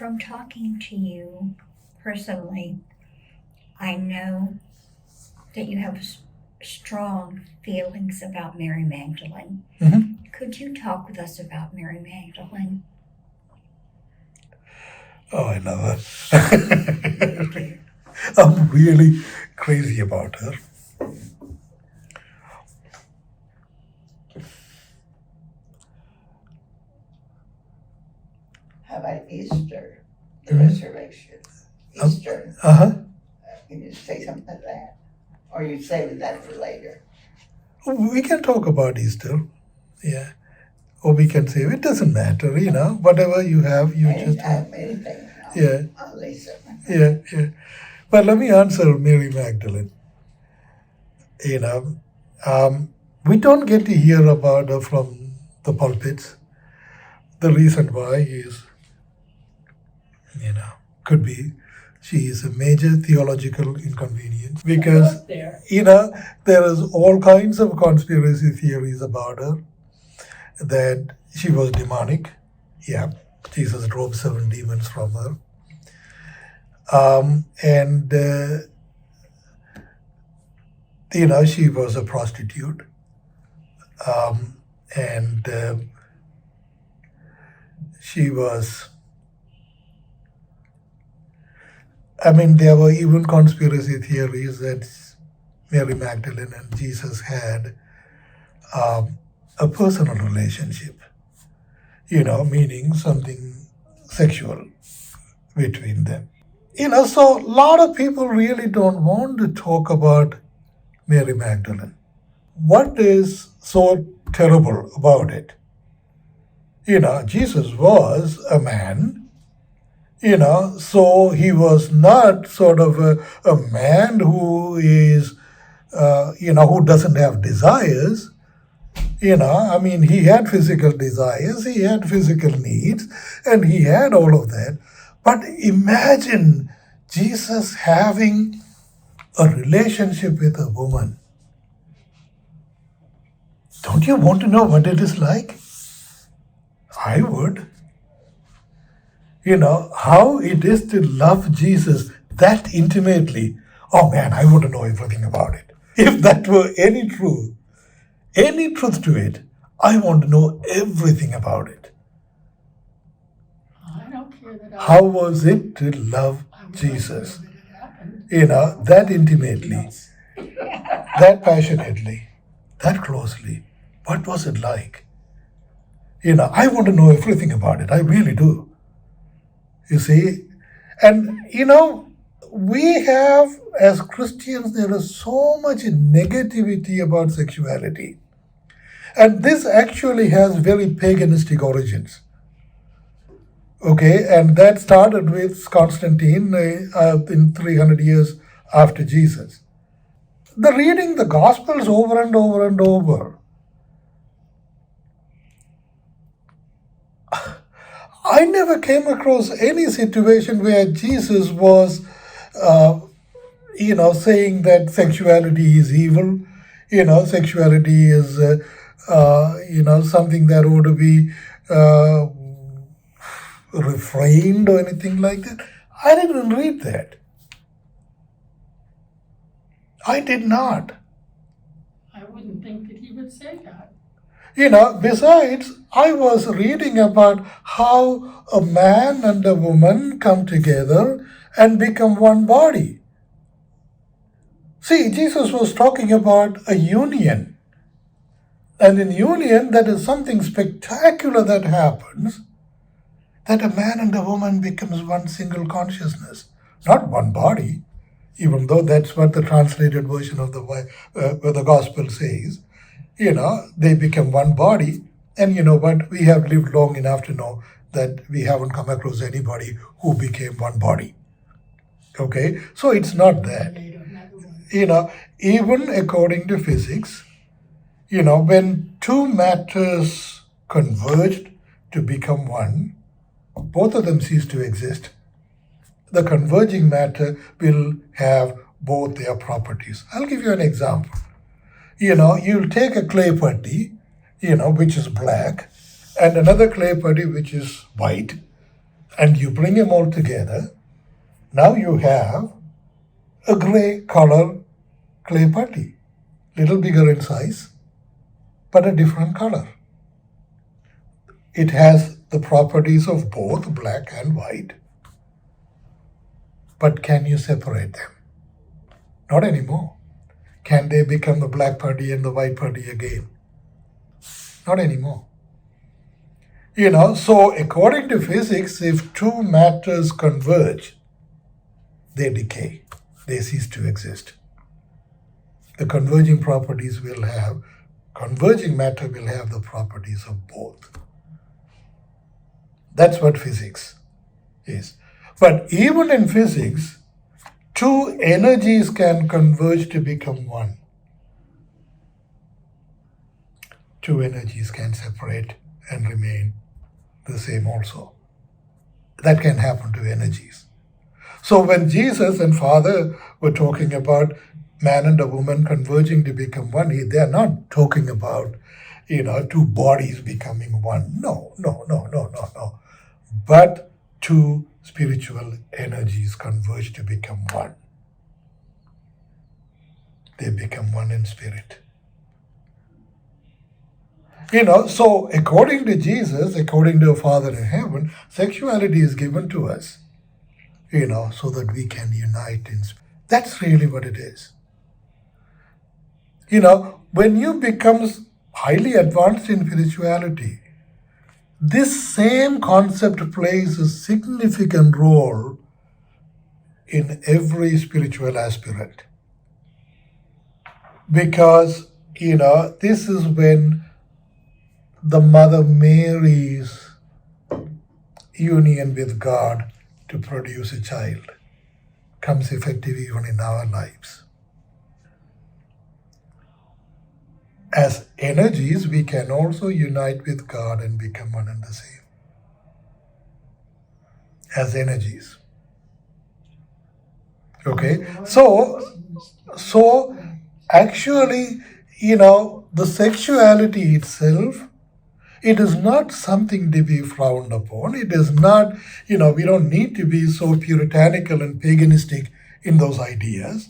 from talking to you personally, I know that you have strong feelings about Mary Magdalene. Mm-hmm. Could you talk with us about Mary Magdalene? Oh, I love her. I'm really crazy about her. How about Easter, the resurrection? Easter. Uh-huh. Can you say something about that? Or you save that for later? We can talk about Easter. Yeah. Or we can say, it doesn't matter, whatever you have, you just have. Anything. Yeah. I'll listen. Yeah. But let me answer Mary Magdalene. We don't get to hear about her from the pulpits. The reason why is, could be she is a major theological inconvenience because, there is all kinds of conspiracy theories about her, that she was demonic. Yeah, Jesus drove 7 demons from her. And she was a prostitute. And she was, there were even conspiracy theories that Mary Magdalene and Jesus had a personal relationship, meaning something sexual between them. So a lot of people really don't want to talk about Mary Magdalene. What is so terrible about it? Jesus was a man, so he was not sort of a man who is, who doesn't have desires. He had physical desires, he had physical needs, and he had all of that. But imagine Jesus having a relationship with a woman. Don't you want to know what it is like? I would. How it is to love Jesus that intimately. Oh man, I want to know everything about it. If that were any truth to it, I want to know everything about it. I don't care that How was it to love Jesus? That intimately, that passionately, that closely. What was it like? I want to know everything about it. I really do. You see? And, we have, as Christians, there is so much negativity about sexuality. And this actually has very paganistic origins. Okay, and that started with Constantine in 300 years after Jesus. Reading the Gospels over and over and over, I never came across any situation where Jesus was, saying that sexuality is evil, sexuality is, something that ought to be refrained or anything like that. I didn't read that. I did not. I wouldn't think that he would say that. Besides, I was reading about how a man and a woman come together and become one body. See, Jesus was talking about a union. And in union, that is something spectacular that happens, that a man and a woman becomes one single consciousness, not one body, even though that's what the translated version of the gospel says. They become one body. And you know what? We have lived long enough to know that we haven't come across anybody who became one body. Okay? So it's not that. Even according to physics, when two matters converged to become one, both of them cease to exist. The converging matter will have both their properties. I'll give you an example. You'll take a clay putty, which is black, and another clay putty which is white, and you bring them all together, now you have a gray color clay putty, little bigger in size, but a different color. It has the properties of both black and white. But can you separate them? Not anymore. Can they become the black putty and the white putty again? Not anymore. So according to physics, if two matters converge, they decay. They cease to exist. The converging matter will have the properties of both. That's what physics is. But even in physics, two energies can converge to become one. Two energies can separate and remain the same also. That can happen to energies. So when Jesus and Father were talking about man and a woman converging to become one, they are not talking about, two bodies becoming one. No. But two spiritual energies converge to become one. They become one in spirit. So according to Jesus, according to Father in heaven, sexuality is given to us, so that we can unite in spirit. That's really what it is. When you become highly advanced in spirituality, this same concept plays a significant role in every spiritual aspirant. Because, this is when the Mother Mary's union with God to produce a child comes effective even in our lives. As energies, we can also unite with God and become one and the same. As energies. Okay? So actually, the sexuality itself, it is not something to be frowned upon. It is not, we don't need to be so puritanical and paganistic in those ideas.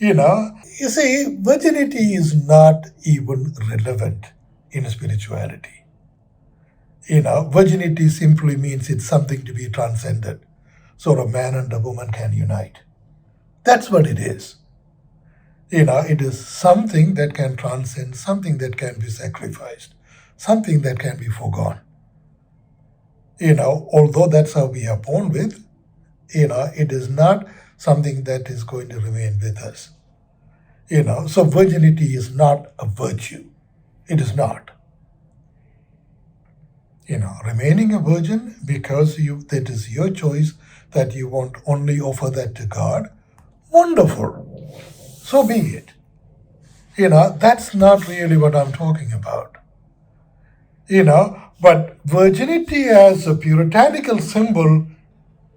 You see, virginity is not even relevant in spirituality. Virginity simply means it's something to be transcended, so a man and a woman can unite. That's what it is. It is something that can transcend, something that can be sacrificed, something that can be forgone. Although that's how we are born with, it is not something that is going to remain with us. So virginity is not a virtue. It is not. Remaining a virgin because that is your choice, that you want only offer that to God, wonderful. So be it. That's not really what I'm talking about. But virginity as a puritanical symbol,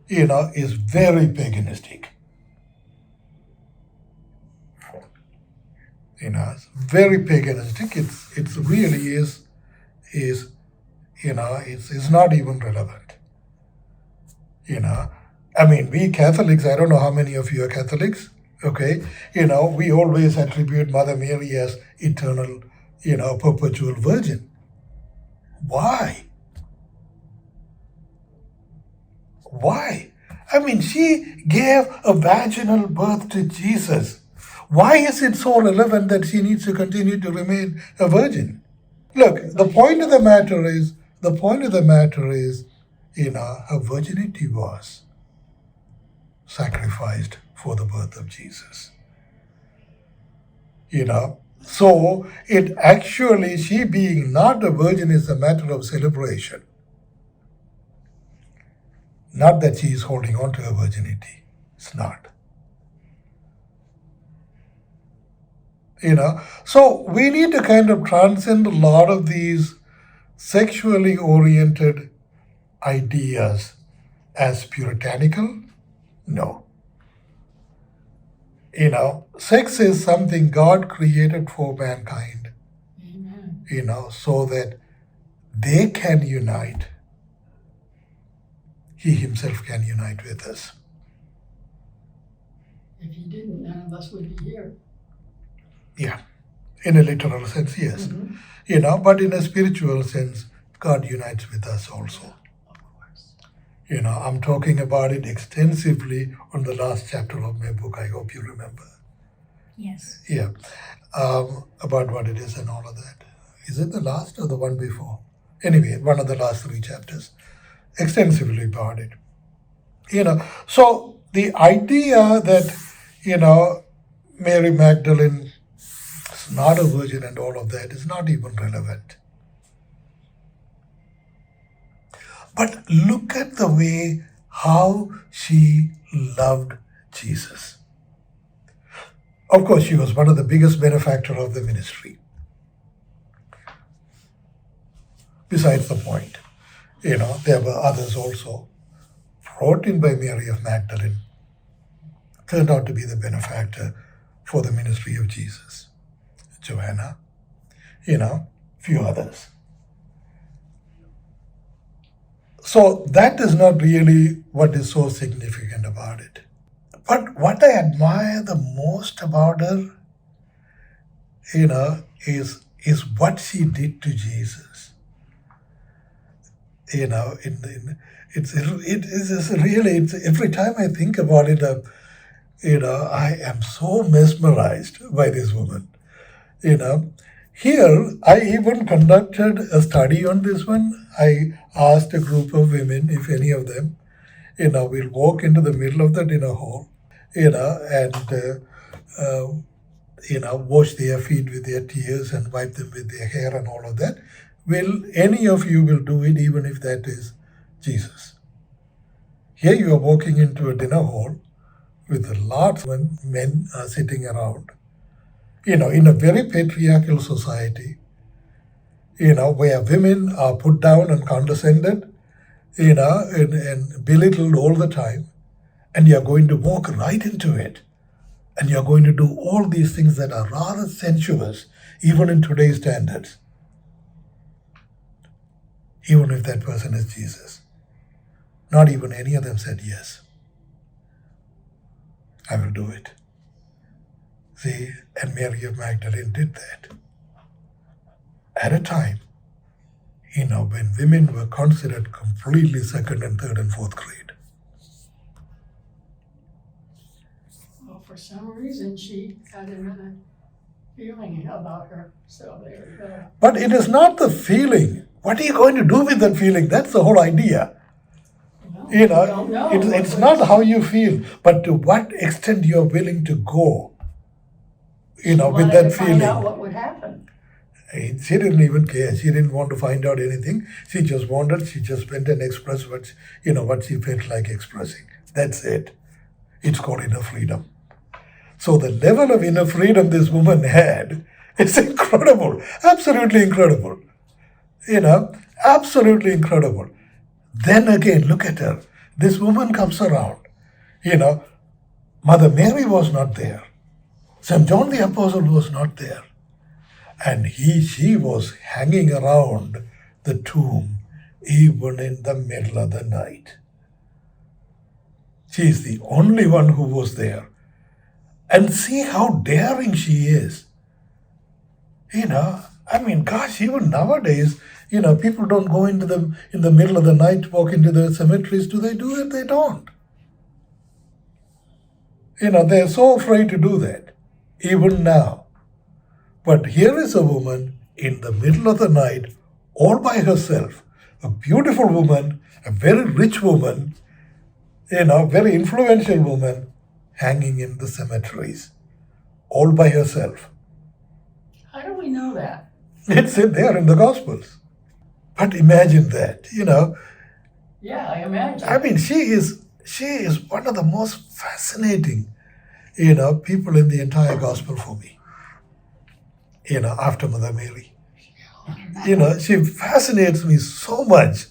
is very paganistic. It's very paganistic. It really is, it's not even relevant. We Catholics, I don't know how many of you are Catholics, okay? We always attribute Mother Mary as eternal, perpetual virgin. Why? She gave a vaginal birth to Jesus. Why is it so relevant that she needs to continue to remain a virgin? Look, the point of the matter is, her virginity was sacrificed for the birth of Jesus. So it actually, she being not a virgin is a matter of celebration. Not that she is holding on to her virginity. It's not. So we need to kind of transcend a lot of these sexually oriented ideas as puritanical. No. Sex is something God created for mankind. Amen. So that they can unite he himself can unite with us. If he didn't, none of us would be here. Yeah, in a literal sense, yes. Mhm. But in a spiritual sense, God unites with us also. Of course. I'm talking about it extensively on the last chapter of my book. I hope you remember. Yes. Yeah, about what it is and all of that. Is it the last or the one before? Anyway, one of the last 3 chapters. Extensively about it. So the idea that, Mary Magdalene is not a virgin and all of that is not even relevant. But look at the way how she loved Jesus. Of course, she was one of the biggest benefactors of the ministry. Besides the point, there were others also brought in by Mary of Magdalene, turned out to be the benefactor for the ministry of Jesus. Joanna, few others. So that is not really what is so significant about it. But what I admire the most about her, is what she did to Jesus. It's every time I think about it, I am so mesmerized by this woman. Here I even conducted a study on this one. I asked a group of women if any of them, will walk into the middle of the dinner hall, and wash their feet with their tears and wipe them with their hair and all of that. Will any of you will do it, even if that is Jesus? Here you are walking into a dinner hall with lots of men sitting around, in a very patriarchal society, where women are put down and condescended, and belittled all the time, and you're going to walk right into it, and you're going to do all these things that are rather sensuous, even in today's standards, even if that person is Jesus. Not even any of them said yes. I will do it. See, and Mary of Magdalene did that. At a time, when women were considered completely second and third and fourth grade. Well, for some reason, she had another feeling about her, so there you go. But it is not the feeling. What are you going to do with that feeling? That's the whole idea. Well, we don't know. It's not how you feel, but to what extent you're willing to go, with wanted that to feeling. Find out what would happen. She didn't even care. She didn't want to find out anything. She just went and expressed what she felt like expressing. That's it. It's called inner freedom. So the level of inner freedom this woman had is incredible. Absolutely incredible. Absolutely incredible. Then again, look at her. This woman comes around. Mother Mary was not there. St. John the Apostle was not there. And she was hanging around the tomb even in the middle of the night. She is the only one who was there. And see how daring she is. Gosh, even nowadays, people don't go in the middle of the night, walk into the cemeteries. Do they do it? They don't. They're so afraid to do that, even now. But here is a woman in the middle of the night, all by herself, a beautiful woman, a very rich woman, very influential woman, hanging in the cemeteries, all by herself. How do we know that? It's there in the Gospels. But imagine that, Yeah, I imagine. she is one of the most fascinating, people in the entire Gospel for me. After Mother Mary. She fascinates me so much.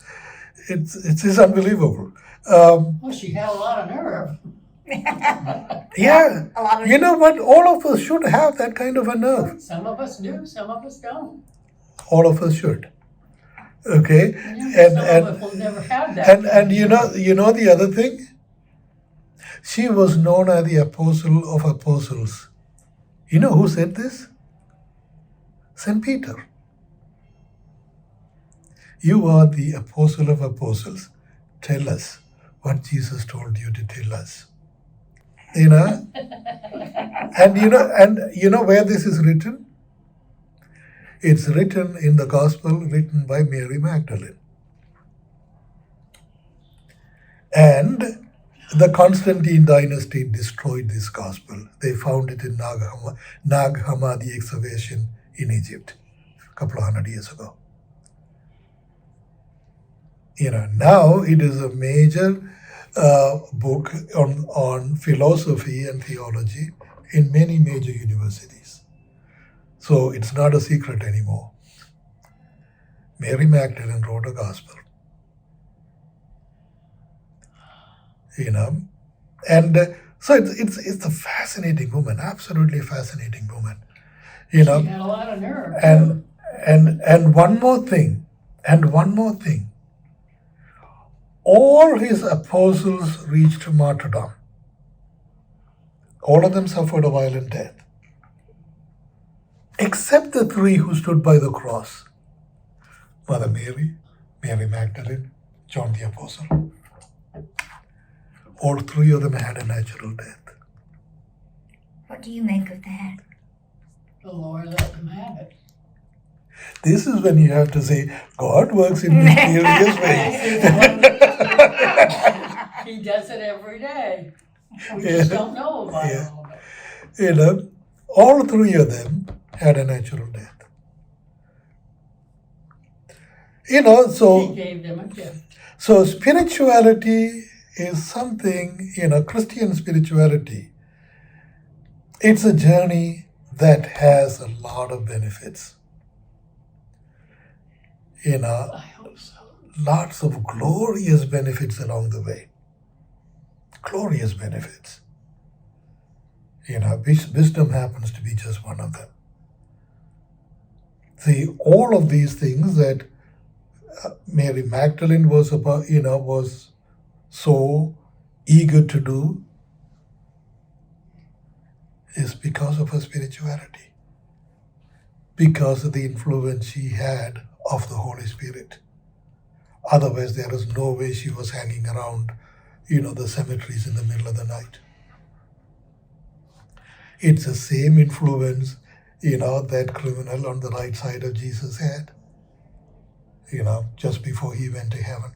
It's unbelievable. Well, she had a lot of nerve. Yeah. A lot of You know what? All of us should have that kind of a nerve. Some of us do, some of us don't. All of us should. Okay, Yeah, and some and of us will never have that. and you know the other thing. She was known as the apostle of apostles. You know who said this? Saint Peter. You are the apostle of apostles. Tell us what Jesus told you to tell us. You know, and you know where this is written? It's written in the gospel written by Mary Magdalene. And the Constantine dynasty destroyed this gospel. They found it in Nag Hammadi excavation in Egypt a couple of hundred years ago. Now it is a major book on philosophy and theology in many major universities. So it's not a secret anymore. Mary Magdalene wrote a gospel. And so it's a fascinating woman, absolutely fascinating woman. She had a lot of nerve. And one more thing, all his apostles reached martyrdom. All of them suffered a violent death, except the three who stood by the cross: Mother Mary, Mary Magdalene, John the Apostle. All three of them had a natural death. What do you make of that? The Lord let them have it. This is when you have to say, God works in mysterious ways. He does it every day. We just don't know about it all of it. All three of them had a natural death. So He gave them a gift. So spirituality is something, Christian spirituality, it's a journey that has a lot of benefits. I hope so. Lots of glorious benefits along the way. Glorious benefits. Wisdom happens to be just one of them. See, all of these things that Mary Magdalene was about, was so eager to do is because of her spirituality, because of the influence she had of the Holy Spirit. Otherwise, there is no way she was hanging around, the cemeteries in the middle of the night. It's the same influence, that criminal on the right side of Jesus had, just before he went to heaven.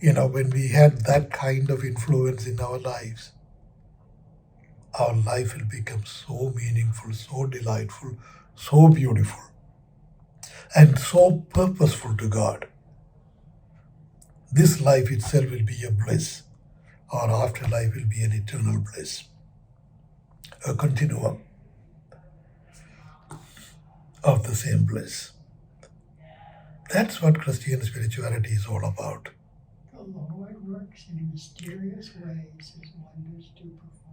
When we had that kind of influence in our lives, our life will become so meaningful, so delightful, so beautiful, and so purposeful to God. This life itself will be a bliss. Our afterlife will be an eternal bliss, a continuum of the same bliss. That's what Christian spirituality is all about. The Lord works in mysterious ways, his wonders to perform.